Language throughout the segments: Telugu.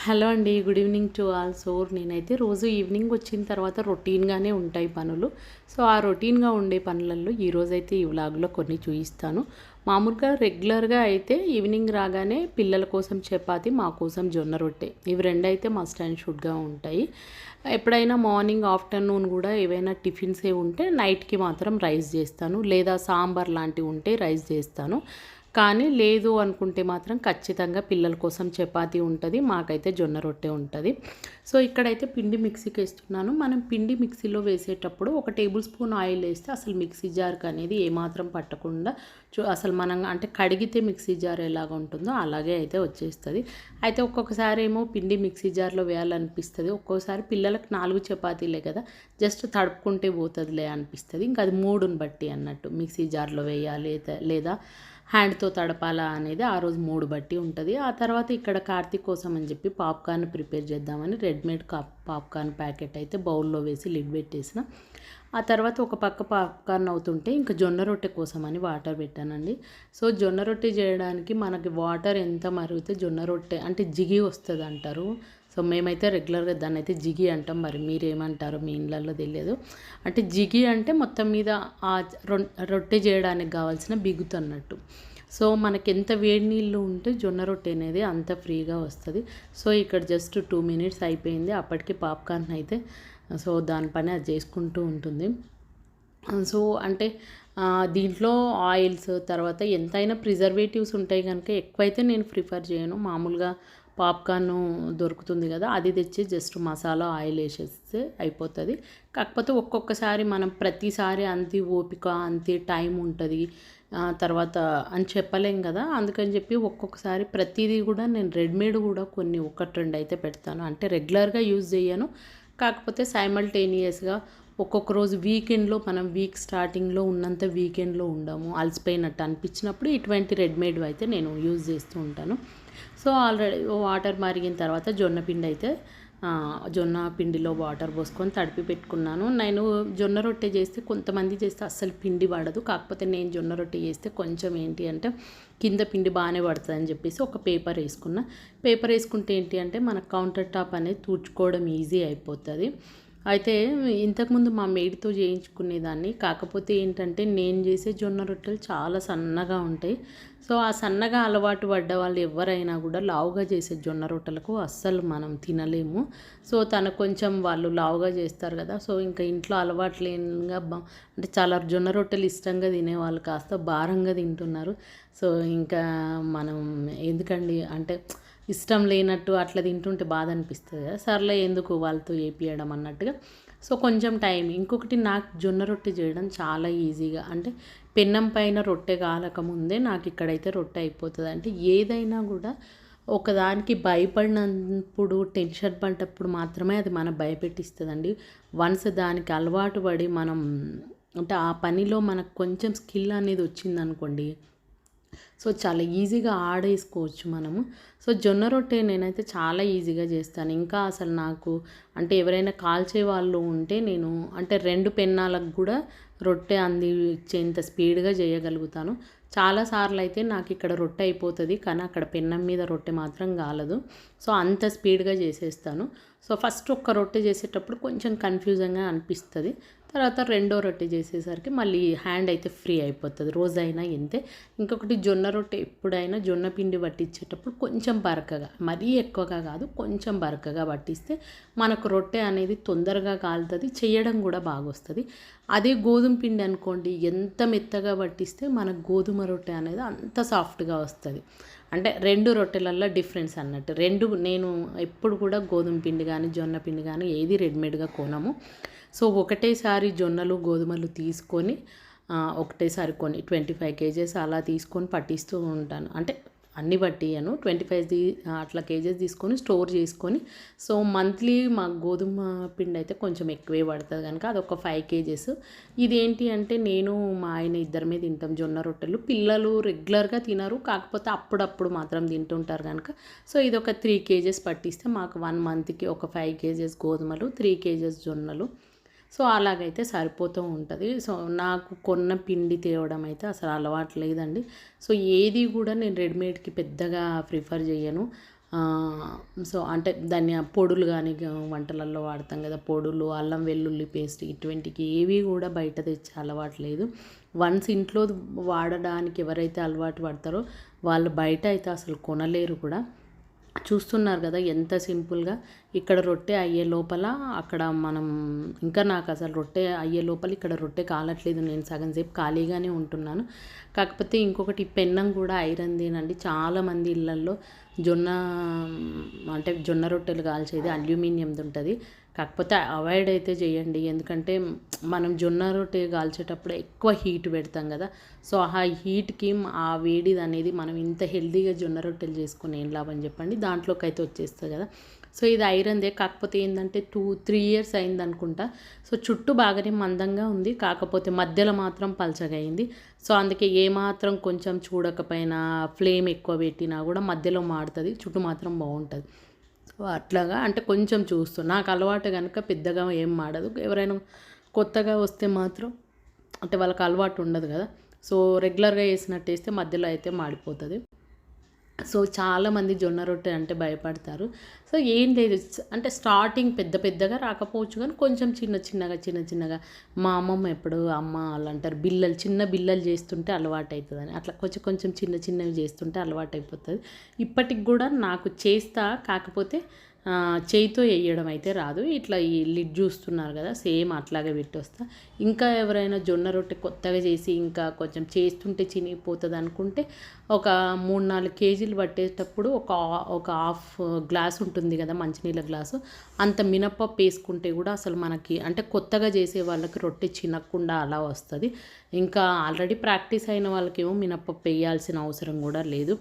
హలో అండి. Good evening to all. So, నేనైతే రోజు ఈవినింగ్ వచ్చిన తర్వాత రొటీన్‌గానే ఉంటాయి పనులు. సో, ఆ రొటీన్‌గా ఉండే పనులలో ఈరోజైతే ఈ వ్లాగ్‌లో కొన్ని చూయిస్తాను. మామూలుగా రెగ్యులర్‌గా అయితే ఈవినింగ్ రాగానే పిల్లల కోసం చపాతీ, మా కోసం జొన్న రొట్టె. ఇవి రెండైతే మస్ట్ అండ్ షుడ్‌గా ఉంటాయి. ఎప్పుడైనా మార్నింగ్, ఆఫ్టర్‌నూన్ గూడా ఏవైనా టిఫిన్సే ఉంటే నైట్‌కి మాత్రం రైస్ జేస్తాను. లేదా సాంబార్ లాంటివి ఉంటే రైస్ జేస్తాను. కానీ లేదు అనుకుంటే మాత్రం ఖచ్చితంగా పిల్లల కోసం చపాతీ ఉంటది. మాకైతే జొన్న రొట్టె ఉంటది. సో, ఇక్కడైతే పిండి మిక్సీకేస్తున్నాను. మనం పిండి మిక్సీలో వేసేటప్పుడు ఒక టేబుల్ స్పూన్ ఆయిల్ ఏస్తే అసలు మిక్సీ జార్‌కి అనేది ఏమాత్రం పట్టకుండా అసలు మనం అంటే కడిగితే మిక్సీ జార్ ఎలాగ ఉంటుందో అలాగే అయితే వచ్చేస్తది. అయితే ఒక్కొక్కసారి ఏమో పిండి మిక్సీ జార్‌లో వేయాలనిపిస్తది. ఒక్కోసారి పిల్లలకు 4 చపాతీలే కదా! జస్ట్ తడుపుకుంటే పోతదిలే అనిపిస్తది. ఇంక అది మూడుని బట్టి అన్నట్టు. మిక్సీ జార్‌లో వేయాలి లేదా హ్యాండ్‌తో తడపాలా అనేది ఆ రోజు మూడ్ బట్టి ఉంటది. ఆ తర్వాత ఇక్కడ కార్తీక్ కోసం అని చెప్పి పాప్‌కార్న్ ప్రిపేర్ చేద్దామని రెడీమేడ్ పాప్‌కార్న్ ప్యాకెట్ అయితే బౌల్‌లో వేసి లిడ్ పెట్టేసిన. ఆ తర్వాత ఒక పక్క పాప్‌కార్న్ అవుతుంటే ఇంకా జొన్న రొట్టె కోసమని వాటర్ పెట్టానండి. సో, జొన్న రొట్టె చేయడానికి మనకి వాటర్ ఎంత మరిగితే జొన్న రొట్టె అంటే జిగి వస్తదంటారు. సో, మేమైతే రెగ్యులర్‌గా దాన్నయితే జిగి అంటాం. మరి మీరేమంటారో మీ ఇళ్ళల్లో తెలియదు. అంటే జిగి అంటే మొత్తం మీద ఆ రొట్టె చేయడానికి కావాల్సిన బిగుతన్నట్టు. సో, మనకెంత వేడి నీళ్ళు ఉంటే జొన్న రొట్టె అనేది అంత ఫ్రీగా వస్తది. సో, ఇక్కడ జస్ట్ 2 మినిట్స్ అయిపోయింది. అప్పటికి పాప్‌కార్న్ అయితే సో, దాని పని అది చేసుకుంటూ ఉంటుంది. సో, అంటే దీంట్లో ఆయిల్స్ తర్వాత ఎంతైనా ప్రిజర్వేటివ్స్ ఉంటాయి గనుక ఎక్కువైతే నేను ప్రిఫర్ చేయను. మామూలుగా పాప్‌కార్ను దొరుకుతుంది గదా! అది తెచ్చి జస్ట్ మసాలా, ఆయిల్ ఏసేస్తే అయిపోతది. కాకపోతే ఒక్కొక్కసారి మనం ప్రతిసారి అంతే ఓపిక, అంతే టైం ఉంటది. తర్వాత అని చెప్పలేం గదా! అందుకని చెప్పి ఒక్కొక్కసారి ప్రతీదీ గూడా నేను రెడీమేడ్ గూడా కొన్ని 1, 2 అయితే పెడతాను. అంటే రెగ్యులర్‌గా యూజ్ జెయ్యను. కాకపోతే సైమల్టేనియస్‌గా ఒక్కొక్క రోజు వీకెండ్‌లో మనం వీక్ స్టార్టింగ్‌లో ఉన్నంత వీకెండ్‌లో ఉండము. అలసిపోయినట్టు అనిపించినప్పుడు ఇటువంటి రెడీమేడ్‌వి అయితే నేను యూజ్ చేస్తూ ఉంటాను. సో, ఆల్రెడీ వాటర్ మరిగిన తర్వాత జొన్న పిండి అయితే జొన్న పిండిలో వాటర్ పోసుకొని తడిపి పెట్టుకున్నాను. నేను జొన్న రొట్టె చేస్తే కొంతమంది చేస్తే అస్సలు పిండి పడదు. కాకపోతే నేను జొన్న రొట్టె చేస్తే కొంచెం ఏంటి అంటే కింద పిండి బాగానే పడుతుందని చెప్పేసి ఒక పేపర్ వేసుకున్నా. పేపర్ వేసుకుంటే ఏంటి అంటే మన కౌంటర్ టాప్ అనేది తుడుచుకోవడం ఈజీ అయిపోతుంది. అయితే ఇంతకుముందు మా మెయిడ్‌తో చేయించుకునేదాన్ని. కాకపోతే ఏంటంటే నేను చేసే జొన్న రొట్టెలు చాలా సన్నగా ఉంటాయి. సో, ఆ సన్నగా అలవాటు పడ్డ వాళ్ళు ఎవ్వరైనా కూడా లావుగా చేసే జొన్న రొట్టెలకు అస్సలు మనం తినలేము. సో, తను కొంచెం వాళ్ళు లావుగా చేస్తారు కదా! సో, ఇంకా ఇంట్లో అలవాటు లేనిగా అంటే చాలా జొన్న రొట్టెలు ఇష్టంగా తినేవాళ్ళు కాస్త భారంగా తింటున్నారు. సో, ఇంకా మనం ఎందుకండి అంటే ఇష్టం లేనట్టు అట్లా తింటుంటే బాధ అనిపిస్తుంది కదా! సర్లే ఎందుకు వాళ్ళతో ఏపియడం అన్నట్టుగా. సో, కొంచెం టైం ఇంకొకటి నాకు జొన్న రొట్టె చేయడం చాలా ఈజీగా అంటే పెన్నం పైన రొట్టె కాలకముందే నాకు ఇక్కడైతే రొట్టె అయిపోతది. అంటే ఏదైనా కూడా ఒకదానికి భయపడినప్పుడు టెన్షన్ పడ్డప్పుడు మాత్రమే అది మన భయపెట్టిస్తదండి. వన్స్ దానికి అలవాటు పడి మనం అంటే ఆ పనిలో మనకు కొంచెం స్కిల్ అనేది వచ్చిందనుకోండి సో, చాలా ఈజీగా ఆడేసుకోవచ్చు మనము. సో, జొన్న రొట్టె నేనైతే చాలా ఈజీగా చేస్తాను. ఇంకా అసలు నాకు అంటే ఎవరైనా కాల్చే వాళ్ళు ఉంటే నేను అంటే 2 పెన్నాలకు గూడా రొట్టె అందించేంత స్పీడ్‌గా చేయగలుగుతాను. చాలా సార్లయితే నాకిక్కడ రొట్టె అయిపోతది. కానీ అక్కడ పెన్నం మీద రొట్టె మాత్రం కాలదు. సో, అంత స్పీడ్‌గా చేసేస్తాను. సో, ఫస్ట్ ఒక్క రొట్టె చేసేటప్పుడు కొంచెం కన్‌ఫ్యూజన్‌గా అనిపిస్తది. తర్వాత రెండో రొట్టె చేసేసరికి మళ్ళీ హ్యాండ్ అయితే ఫ్రీ అయిపోతది. రోజైనా ఇంతే. ఇంకొకటి జొన్న రొట్టె ఎప్పుడైనా జొన్న పిండి పట్టించేటప్పుడు కొంచెం బరకగా, మరీ ఎక్కువగా కాదు కొంచెం బరకగా పట్టిస్తే మనకు రొట్టె అనేది తొందరగా కాలుతది. చేయడం కూడా బాగొస్తది. అదే గోధుమ పిండి అనుకోండి ఎంత మెత్తగా పట్టిస్తే మనకు గోధుమ రొట్టె అనేది అంత సాఫ్ట్‌గా వస్తది. అంటే 2 రొట్టెలల్లో డిఫరెన్స్ అన్నట్టు. నేను ఎప్పుడు కూడా గోధుమ పిండి గానీ, జొన్న పిండి గానీ ఏది రెడీమేడ్‌గా కొనము. సో, ఒకటేసారి జొన్నలు, గోధుమలు తీసుకొని ఒకటేసారి కొన్ని 25 కేజెస్ అలా తీసుకొని పట్టిస్తూ ఉంటాను. అంటే అన్నీ పట్టియను. 25 అట్లా కేజెస్ తీసుకొని స్టోర్ చేసుకొని సో, మంత్లీ మాకు గోధుమ పిండి అయితే కొంచెం ఎక్కువే పడతది గనుక అదొక 5 కేజెస్. ఇదేంటి అంటే నేను, మా ఆయన ఇద్దరమే తింటాం జొన్న రొట్టెలు. పిల్లలు రెగ్యులర్‌గా తినరు. కాకపోతే అప్పుడప్పుడు మాత్రం తింటుంటారు గనుక సో, ఇదొక 3 కేజెస్ పట్టిస్తే మాకు 1 మంత్‌కి ఒక 5 కేజెస్ గోధుమలు, 3 కేజెస్ జొన్నలు సో, అలాగైతే సరిపోతూ ఉంటది. సో, నాకు కొన్న పిండి తేవడం అయితే అసలు అలవాటు లేదండి. సో, ఏది గూడా నేను రెడీమేడ్‌కి పెద్దగా ప్రిఫర్ జెయ్యను. సో అంటే ధనియా పొడులు కానీ వంటలలో వాడతాం కదా, పొడులు, అల్లం వెల్లుల్లి పేస్ట్, ఇటువంటికి ఏవి కూడా బయట తెచ్చే అలవాటు లేదు. వన్స్ ఇంట్లో వాడడానికి ఎవరైతే అలవాటు పడతారో వాళ్ళు బయట అయితే అసలు కొనలేరు కూడా. చూస్తున్నారు కదా ఎంత సింపుల్గా. ఇక్కడ రొట్టె అయ్యే లోపల అక్కడ మనం ఇంకా నాకు అసలు రొట్టె అయ్యే లోపల ఇక్కడ రొట్టె కాలట్లేదు, నేను సగం సేపు ఖాళీగానే ఉంటున్నాను. కాకపోతే ఇంకొకటి పెన్నం కూడా ఐరన్దేనండి. చాలామంది ఇళ్ళల్లో జొన్న రొట్టెలు కాల్చేది అల్యూమినియంది ఉంటుంది. కాకపోతే అవాయిడ్ అయితే చేయండి, ఎందుకంటే మనం జొన్న రొట్టె కాల్చేటప్పుడు ఎక్కువ హీట్ పెడతాం కదా. సో ఆ హీట్కి ఆ వేడిది అనేది మనం ఇంత హెల్తీగా జొన్న రొట్టెలు చేసుకుని ఏం లాభం చెప్పండి, దాంట్లోకి అయితే వచ్చేస్తుంది కదా. సో ఇది ఐరన్దే, కాకపోతే ఏంటంటే 2-3 ఇయర్స్ అయింది అనుకుంటా. సో చుట్టూ బాగానే మందంగా ఉంది, కాకపోతే మధ్యలో మాత్రం పలచగా అయింది. సో అందుకే ఏమాత్రం కొంచెం చూడకపోయినా ఫ్లేమ్ ఎక్కువ పెట్టినా కూడా మధ్యలో మాడుతుంది, చుట్టూ మాత్రం బాగుంటుంది. సో అట్లాగా అంటే కొంచెం నాకు అలవాటు కనుక పెద్దగా ఏం మాడదు. ఎవరైనా కొత్తగా వస్తే మాత్రం అంటే వాళ్ళకి అలవాటు ఉండదు కదా, సో రెగ్యులర్గా వేసినట్టు వేస్తే మధ్యలో అయితే మాడిపోతుంది. సో చాలామంది జొన్న రొట్టె అంటే భయపడతారు. సో ఏం లేదు, అంటే స్టార్టింగ్ పెద్దగా రాకపోవచ్చు, కానీ కొంచెం చిన్నగా మా అమ్మమ్మ ఎప్పుడు అమ్మ వాళ్ళు అంటారు, చిన్న బిల్లలు చేస్తుంటే అలవాటు అవుతుందని. అట్లా కొంచెం చిన్నవి చేస్తుంటే అలవాటు అయిపోతుంది. ఇప్పటికి కూడా నాకు చేస్తా, కాకపోతే చేయితో వేయడం అయితే రాదు. ఇట్లా ఈ లిడ్ చూస్తున్నారు కదా, సేమ్ అట్లాగే పెట్టొస్తా. ఇంకా ఎవరైనా జొన్న రొట్టె కొత్తగా చేసి ఇంకా కొంచెం చేస్తుంటే చినిగిపోతుంది అనుకుంటే ఒక 3-4 కేజీలు పట్టేటప్పుడు ఒక హాఫ్ గ్లాస్ ఉంటుంది కదా మంచినీళ్ళ గ్లాసు, అంత మినప్పప్పు వేసుకుంటే కూడా అసలు మనకి అంటే కొత్తగా చేసే వాళ్ళకి రొట్టె చినకుండా అలా వస్తుంది. ఇంకా ఆల్రెడీ ప్రాక్టీస్ అయిన వాళ్ళకేమో మినప్పప్పు వేయాల్సిన అవసరం కూడా లేదు.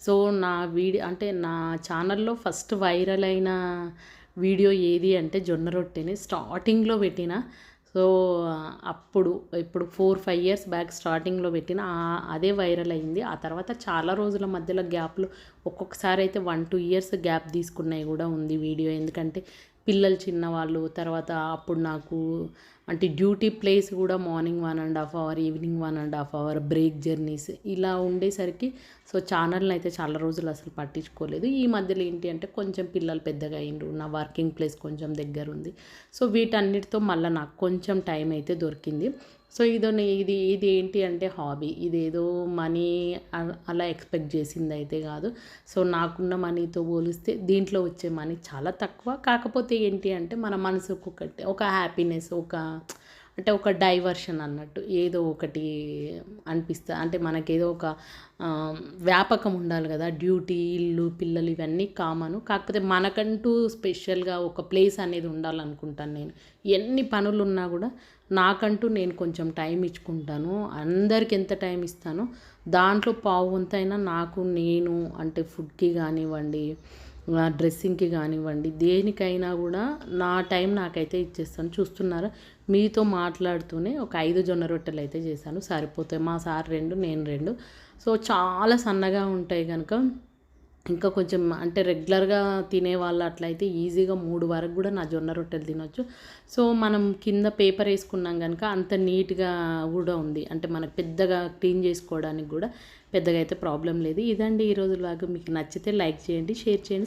సో నా ఛానల్లో ఫస్ట్ వైరల్ అయిన వీడియో ఏది అంటే జొన్న రొట్టెని స్టార్టింగ్లో పెట్టిన. సో ఇప్పుడు 4-5 ఇయర్స్ బ్యాక్ స్టార్టింగ్లో పెట్టిన అదే వైరల్ అయింది. ఆ తర్వాత చాలా రోజుల మధ్యలో గ్యాప్లు ఒక్కొక్కసారి అయితే 1-2 ఇయర్స్ గ్యాప్ తీసుకున్నాయి కూడా ఉంది వీడియో. ఎందుకంటే పిల్లలు చిన్నవాళ్ళు, తర్వాత అప్పుడు నాకు అంటే డ్యూటీ ప్లేస్ కూడా morning 1.5 hour, evening 1.5 hour break journeys ఇలా ఉండేసరికి సో ఛానల్ని అయితే చాలా రోజులు అసలు పట్టించుకోలేదు. ఈ మధ్యలో ఏంటి అంటే కొంచెం పిల్లలు పెద్దగా అయ్యిండ్రు, నా వర్కింగ్ ప్లేస్ కొంచెం దగ్గర ఉంది. సో వీటన్నిటితో మళ్ళీ నాకు కొంచెం టైం అయితే దొరికింది. సో ఇది ఏంటి అంటే హాబీ, ఇదేదో మనీ అలా ఎక్స్పెక్ట్ చేసింది అయితే కాదు. సో నాకున్న మనీతో పోలిస్తే దీంట్లో వచ్చే మనీ చాలా తక్కువ. కాకపోతే ఏంటి అంటే మన మనసుకు ఒక హ్యాపీనెస్, ఒక డైవర్షన్ అన్నట్టు ఏదో ఒకటి అనిపిస్తుంది. అంటే మనకేదో ఒక వ్యాపకం ఉండాలి కదా, డ్యూటీ, ఇల్లు, పిల్లలు ఇవన్నీ కామను. కాకపోతే మనకంటూ స్పెషల్గా ఒక ప్లేస్ అనేది ఉండాలనుకుంటాను నేను. ఎన్ని పనులు ఉన్నా కూడా నాకంటూ నేను కొంచెం టైం ఇచ్చుకుంటాను. అందరికి ఎంత టైం ఇస్తానో దాంట్లో పావు వంతైనా నేను అంటే ఫుడ్కి కానివ్వండి, డ్రెస్సింగ్కి కానివ్వండి, దేనికైనా కూడా నా టైం నాకైతే ఇచ్చేస్తాను. చూస్తున్నారా, మీతో మాట్లాడుతూనే ఒక 5 జొన్న రొట్టెలు అయితే చేశాను, సరిపోతాయి. మా సార్ 2, నేను 2. సో చాలా సన్నగా ఉంటాయి కనుక ఇంకా కొంచెం అంటే రెగ్యులర్గా తినేవాళ్ళు అట్లయితే ఈజీగా 3 వరకు కూడా నా జొన్న రొట్టెలు తినొచ్చు. సో మనం కింద పేపర్ వేసుకున్నాం కనుక అంత నీట్గా కూడా ఉంది, అంటే మనకు పెద్దగా క్లీన్ చేసుకోవడానికి కూడా పెద్దగా అయితే ప్రాబ్లం లేదు. ఇదండి ఈరోజు లాగా. మీకు నచ్చితే లైక్ చేయండి, షేర్ చేయండి.